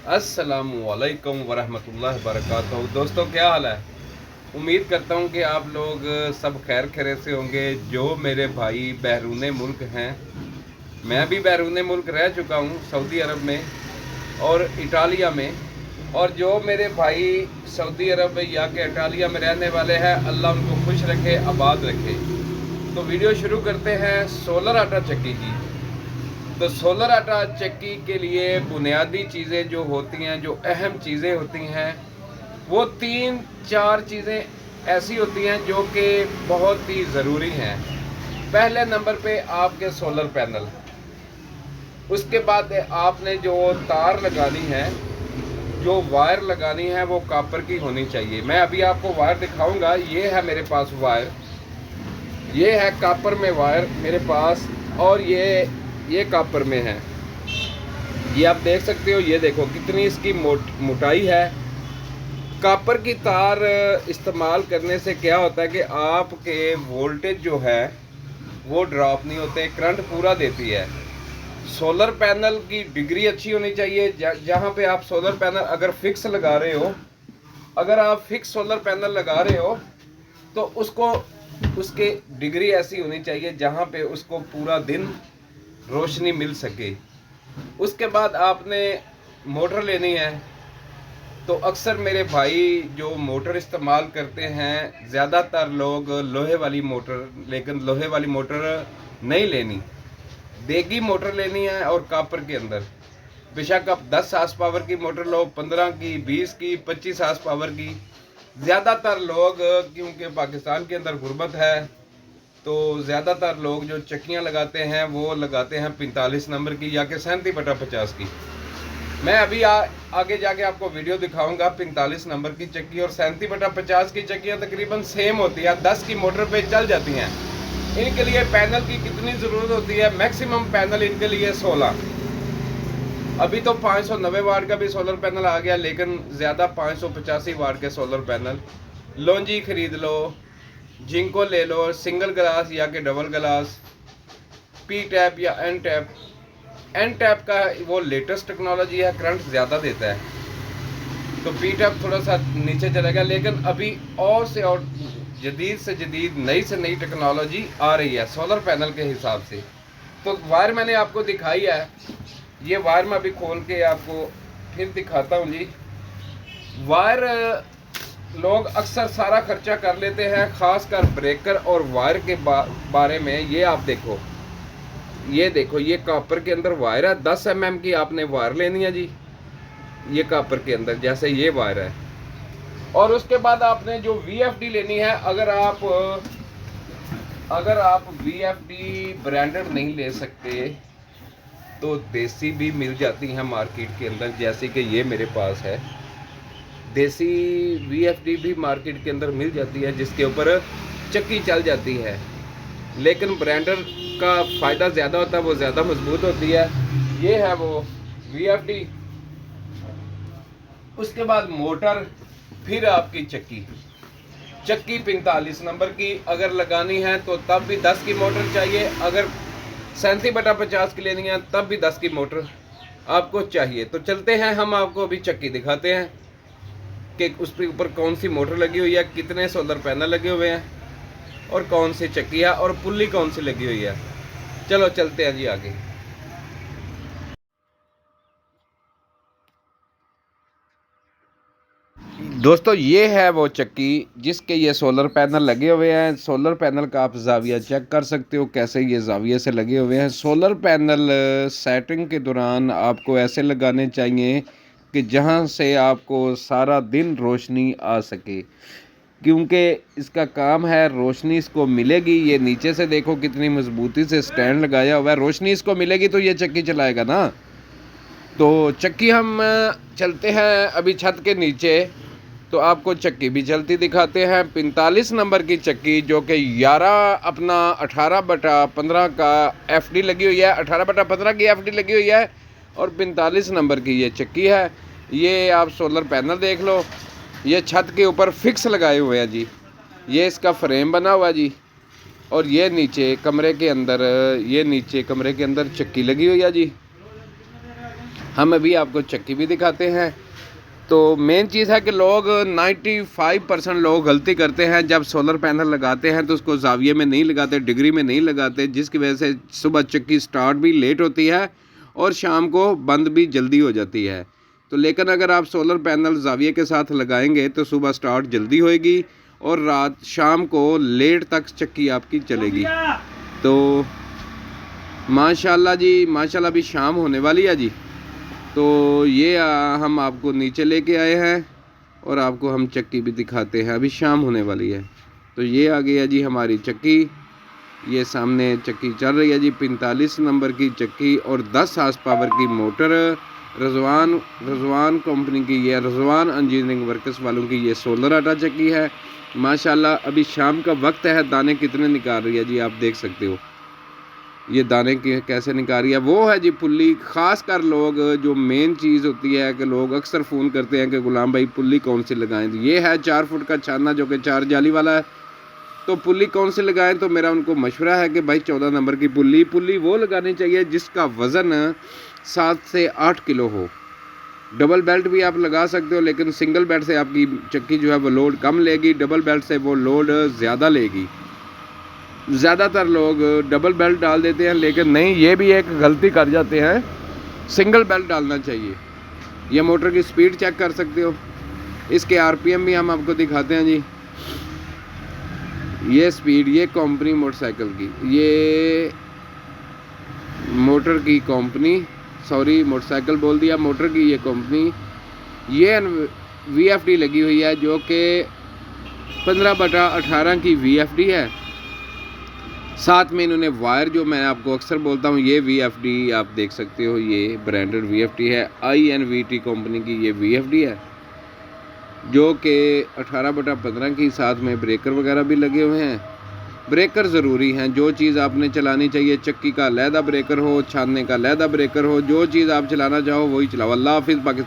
अस्सलामुअलैकुम वरहमतुल्लाहि वबरकातुहू। दोस्तों, क्या हाल है? उम्मीद करता हूँ कि आप लोग सब खैर खैरियत से होंगे। जो मेरे भाई बैरून मुल्क हैं, मैं भी बैरून मुल्क रह चुका हूँ, सऊदी अरब में और इटालिया में। और जो मेरे भाई सऊदी अरब या के इटालिया में रहने वाले हैं, अल्लाह उनको खुश रखे, आबाद रखे। तो वीडियो शुरू करते हैं सोलर आटा चक्की की। तो सोलर आटा चक्की के लिए बुनियादी चीज़ें जो होती हैं, जो अहम चीज़ें होती हैं, वो 3-4 चीज़ें ऐसी होती हैं जो कि बहुत ही ज़रूरी हैं। पहले नंबर पे आपके सोलर पैनल। उसके बाद आपने जो तार लगानी है, जो वायर लगानी है, वो कॉपर की होनी चाहिए। मैं अभी आपको वायर दिखाऊंगा। ये है मेरे पास वायर, ये है कॉपर में वायर मेरे पास, और ये कॉपर में है। ये आप देख सकते हो, ये देखो कितनी इसकी मोटाई है। कॉपर की तार इस्तेमाल करने से क्या होता है कि आपके वोल्टेज जो है वो ड्रॉप नहीं होते, करंट पूरा देती है। सोलर पैनल की डिग्री अच्छी होनी चाहिए। जहाँ पे आप सोलर पैनल अगर फिक्स लगा रहे हो, अगर आप फिक्स सोलर पैनल लगा रहे हो तो उसको उसके डिग्री ऐसी होनी चाहिए जहाँ पे उसको पूरा दिन रोशनी मिल सके। उसके बाद आपने मोटर लेनी है। तो अक्सर मेरे भाई जो मोटर इस्तेमाल करते हैं, ज़्यादातर लोग लोहे वाली मोटर, लेकिन लोहे वाली मोटर नहीं लेनी, देगी मोटर लेनी है। और कॉपर के अंदर बेशक आप 10 हार्स पावर की मोटर लो, 15 की, 20 की, 25 हार्स पावर की। ज़्यादातर लोग, क्योंकि पाकिस्तान के अंदर गुर्बत है, तो ज़्यादातर लोग जो चक्कियाँ लगाते हैं वो लगाते हैं 45 नंबर की या कि 37/50 की। मैं अभी आगे जाके आपको वीडियो दिखाऊंगा 45 नंबर की चक्की और 37/50 की चक्कियाँ तकरीबन सेम होती है, 10 की मोटर पे चल जाती हैं। इनके लिए पैनल की कितनी ज़रूरत होती है? मैक्सिमम पैनल इनके लिए 16। अभी तो 590 वाट का भी सोलर पैनल आ गया, लेकिन ज़्यादा 585 वाट के सोलर पैनल लोंजी खरीद लो, जिंको ले लो, सिंगल ग्लास या कि डबल ग्लास, पी टैप या एन टैप। एन टैप का वो लेटेस्ट टेक्नोलॉजी है, करंट ज़्यादा देता है, तो पी टैप थोड़ा सा नीचे चलेगा। लेकिन अभी और से और जदीद से जदीद, नई से नई टेक्नोलॉजी आ रही है सोलर पैनल के हिसाब से। तो वायर मैंने आपको दिखाई है, ये वायर मैं अभी खोल के आपको फिर दिखाता हूँ जी। वायर लोग अक्सर सारा खर्चा कर लेते हैं, ख़ासकर ब्रेकर और वायर के बारे में। ये आप देखो, ये देखो, ये कॉपर के अंदर वायर है, 10 mm की आपने वायर लेनी है जी। ये कॉपर के अंदर जैसे ये वायर है। और उसके बाद आपने जो VFD लेनी है। अगर आप VFD ब्रांडेड नहीं ले सकते तो देसी भी मिल जाती हैं मार्केट के अंदर, जैसे कि ये मेरे पास है। देसी VFD भी मार्केट के अंदर मिल जाती है, जिसके ऊपर चक्की चल जाती है। लेकिन ब्रांडर का फ़ायदा ज़्यादा होता है, वो ज़्यादा मजबूत होती है। ये है वो VFD। उसके बाद मोटर, फिर आपकी चक्की। चक्की 45 नंबर की अगर लगानी है तो तब भी 10 की मोटर चाहिए। अगर 37/50 की लेनी है तब भी 10 की मोटर आपको चाहिए। तो चलते हैं, हम आपको अभी चक्की दिखाते हैं कि उसके ऊपर कौन सी मोटर लगी हुई है, कितने सोलर पैनल लगे हुए हैं और कौन सी चक्की है और पुल्ली कौन सी लगी हुई है। चलो चलते हैं जी आगे। दोस्तों, ये है वो चक्की जिसके ये सोलर पैनल लगे हुए हैं। सोलर पैनल का आप जाविया चेक कर सकते हो, कैसे ये जाविये से लगे हुए हैं। सोलर पैनल सेटिंग के दौरान आपको ऐसे लगाने चाहिए कि जहां से आपको सारा दिन रोशनी आ सके, क्योंकि इसका काम है रोशनी इसको मिलेगी। ये नीचे से देखो कितनी मजबूती से स्टैंड लगाया हुआ है, रोशनी इसको मिलेगी तो ये चक्की चलाएगा ना। तो चक्की हम चलते हैं अभी छत के नीचे, तो आपको चक्की भी चलती दिखाते हैं। 45 नंबर की चक्की, जो कि 18/15 का FD लगी हुई है, 18/15 की FD लगी हुई है और 45 नंबर की ये चक्की है। ये आप सोलर पैनल देख लो, ये छत के ऊपर फिक्स लगाए हुए हैं जी। ये इसका फ्रेम बना हुआ जी, और ये नीचे कमरे के अंदर चक्की लगी हुई है जी। हम अभी आपको चक्की भी दिखाते हैं। तो मेन चीज़ है कि लोग 95% लोग गलती करते हैं, जब सोलर पैनल लगाते हैं तो उसको जाविये में नहीं लगाते, डिग्री में नहीं लगाते, जिसकी वजह से सुबह चक्की स्टार्ट भी लेट होती है और शाम को बंद भी जल्दी हो जाती है। तो लेकिन अगर आप सोलर पैनल जाविये के साथ लगाएंगे तो सुबह स्टार्ट जल्दी होएगी और रात शाम को लेट तक चक्की आपकी चलेगी। तो माशाल्लाह जी, माशाल्लाह अभी शाम होने वाली है जी। तो ये हम आपको नीचे लेके आए हैं और आपको हम चक्की भी दिखाते हैं। अभी शाम होने वाली है। तो ये आ गई है जी हमारी चक्की। ये सामने चक्की चल रही है जी, 45 नंबर की चक्की और 10 हार्स पावर की मोटर। रजवान कंपनी की, ये रजवान इंजीनियरिंग वर्कर्स वालों की ये सोलर आटा चक्की है। माशाल्लाह अभी शाम का वक्त है। दाने कितने निकाल रही है जी, आप देख सकते हो ये दाने की कैसे निकाल रही है। वो है जी पुल्ली। ख़ास कर लोग, जो मेन चीज़ होती है कि लोग अक्सर फ़ोन करते हैं कि गुलाम भाई पुल्ली कौन सी लगाएं। तो ये है 4 फुट का छाना जो कि 4 जाली वाला है। तो पुल्ली कौन सी लगाएं, तो मेरा उनको मशवरा है कि भाई 14 नंबर की पुल्ली वो लगानी चाहिए जिसका वज़न 7 से 8 किलो हो। डबल बेल्ट भी आप लगा सकते हो, लेकिन सिंगल बेल्ट से आपकी चक्की जो है वो लोड कम लेगी, डबल बेल्ट से वो लोड ज़्यादा लेगी। ज़्यादातर लोग डबल बेल्ट डाल देते हैं, लेकिन नहीं, ये भी एक गलती कर जाते हैं। सिंगल बेल्ट डालना चाहिए। ये मोटर की स्पीड चेक कर सकते हो, इसके आरपीएम भी हम आपको दिखाते हैं जी। ये स्पीड, ये कंपनी मोटरसाइकिल की, ये मोटर की कंपनी, सॉरी मोटरसाइकिल बोल दिया, मोटर की ये कंपनी। ये VFD लगी हुई है जो कि 15/18 की VFD है। साथ में इन्होंने वायर, जो मैं आपको अक्सर बोलता हूँ, ये VFD आप देख सकते हो, ये ब्रांडेड VFD है। INVT कंपनी की ये VFD है जो कि 18/15 की। साथ में ब्रेकर वगैरह भी लगे हुए हैं। ब्रेकर ज़रूरी हैं। जो चीज़ आपने चलानी चाहिए, चक्की का अलहदा ब्रेकर हो, छानने का अलहदा ब्रेकर हो, जो चीज़ आप चलाना चाहो वही चलाओ। अल्लाह हाफिज़। पाकिस्तान।